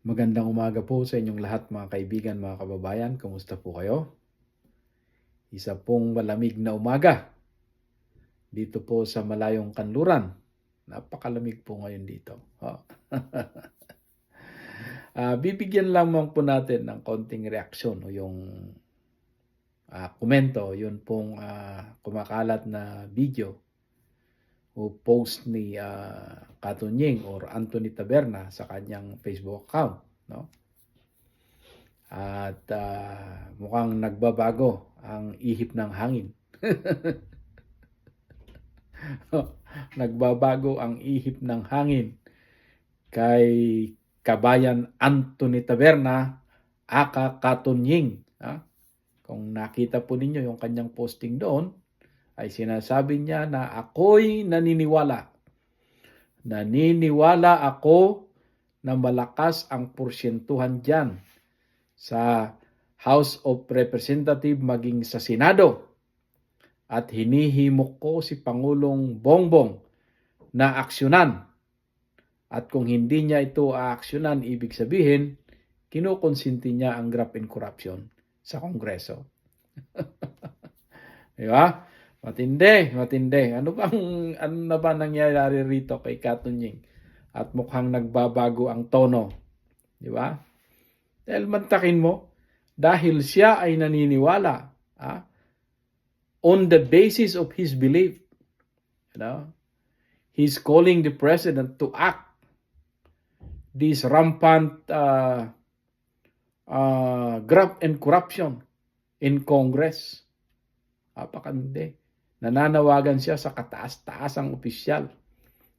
Magandang umaga po sa inyong lahat mga kaibigan, mga kababayan. Kumusta po kayo? Isa pong malamig na umaga dito po sa malayong kanluran. Napakalamig po ngayon dito. Bibigyan lamang po natin ng konting reaksyon o yung komento, yun pong kumakalat na video o post ni Katunying or Anthony Taberna sa kanyang Facebook account. No? At mukhang nagbabago ang ihip ng hangin. Nagbabago ang ihip ng hangin kay kabayan Anthony Taberna, aka Katunying. Kung nakita po ninyo yung kanyang posting doon, ay sinasabi niya na ako'y naniniwala. Naniniwala ako na malakas ang porsyentuhan dyan sa House of Representatives maging sa Senado. At hinihimok ko si Pangulong Bongbong na aksyonan. At kung hindi niya ito aaksyonan, ibig sabihin, kinukonsinti niya ang graft and corruption sa Kongreso. Di ba? Matindi. Ano na ba nangyayari rito kay Katunying? At mukhang nagbabago ang tono. Di ba? Dahil mantakin mo, dahil siya ay naniniwala on the basis of his belief. He's calling the president to act this rampant graft and corruption in Congress. Apakandi. Nananawagan siya sa kataas-taasang opisyal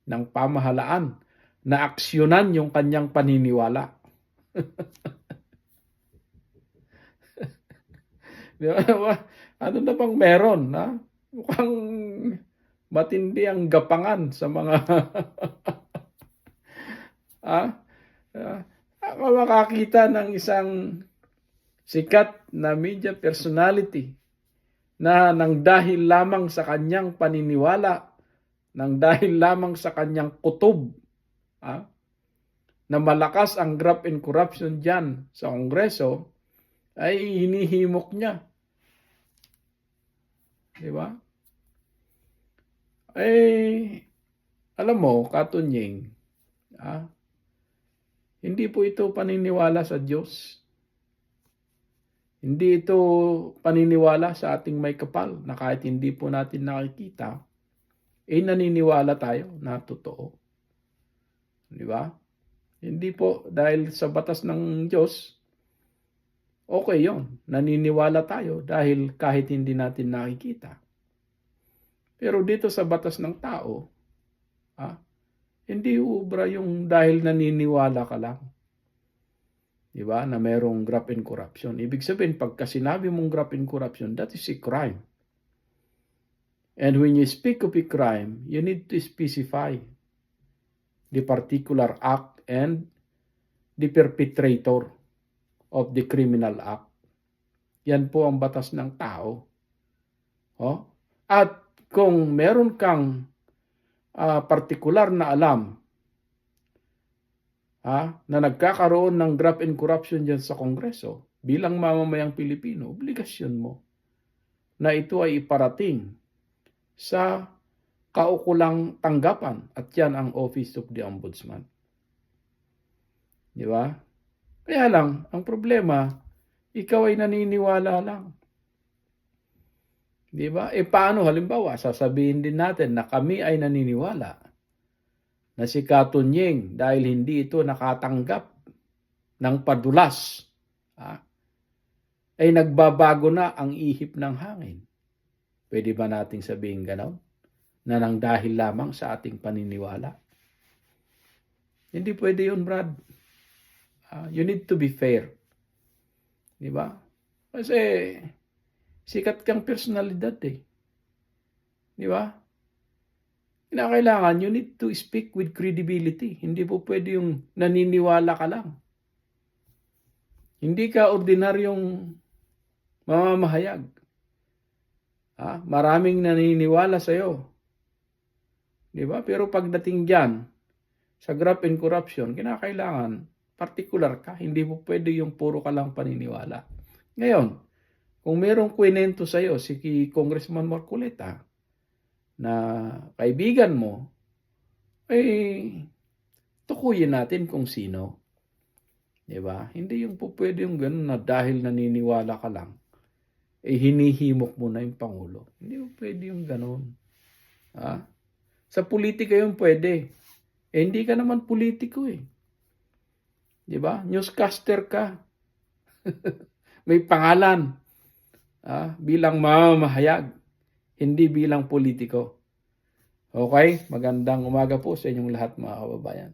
ng pamahalaan na aksyonan yung kanyang paniniwala. Ano na bang meron? Mukhang matindi ang gapangan sa mga ako makakita ng isang sikat na media personality na nang dahil lamang sa kanyang paniniwala, nang dahil lamang sa kanyang kutob, na malakas ang graft and corruption dyan sa Kongreso, ay hinihimok niya. Di ba? Alam mo, Katunying, hindi po ito paniniwala sa Diyos. Hindi ito paniniwala sa ating may kapal na kahit hindi po natin nakikita, naniniwala tayo na totoo. Di ba? Hindi po dahil sa batas ng Diyos, okay yon. Naniniwala tayo dahil kahit hindi natin nakikita. Pero dito sa batas ng tao, hindi ubra yung dahil naniniwala ka lang. Diba? Na mayroong graft and corruption. Ibig sabihin, pagka sinabi mong graft and corruption, that is a crime. And when you speak of a crime, you need to specify the particular act and the perpetrator of the criminal act. Yan po ang batas ng tao. At kung meron kang partikular na alam na nagkakaroon ng graft and corruption dyan sa Kongreso, bilang mamamayang Pilipino, obligasyon mo na ito ay iparating sa kaukulang tanggapan at yan ang Office of the Ombudsman. Di ba? Kaya lang, ang problema, ikaw ay naniniwala lang. Di ba? Paano halimbawa, sasabihin din natin na kami ay naniniwala na si Katunying dahil hindi ito nakatanggap ng padulas, ay nagbabago na ang ihip ng hangin. Pwede ba nating sabihin gano'n? Na nang dahil lamang sa ating paniniwala? Hindi pwede yun, Brad. You need to be fair. Di ba? Kasi sikat kang personalidad eh. Di ba? Kailangan, you need to speak with credibility. Hindi po pwede yung naniniwala ka lang. Hindi ka ordinaryong mamamahayag. Maraming naniniwala sa'yo. Di ba? Pero pagdating dyan, sa graft and corruption, kinakailangan particular ka. Hindi mo pwede yung puro ka lang paniniwala. Ngayon, kung merong kwento sa'yo si Congressman Marcoleta na kaibigan mo, eh, tukuyin natin kung sino. Diba? Hindi yung po pwede yung ganun na dahil naniniwala ka lang, eh hinihimok mo na yung Pangulo. Hindi po pwede yung ganun. Ha? Sa politika yung pwede. Eh hindi ka naman politiko eh. Diba? Newscaster ka. May pangalan. Bilang mamamahayag. Hindi bilang politiko. Okay? Magandang umaga po sa inyong lahat mga kababayan.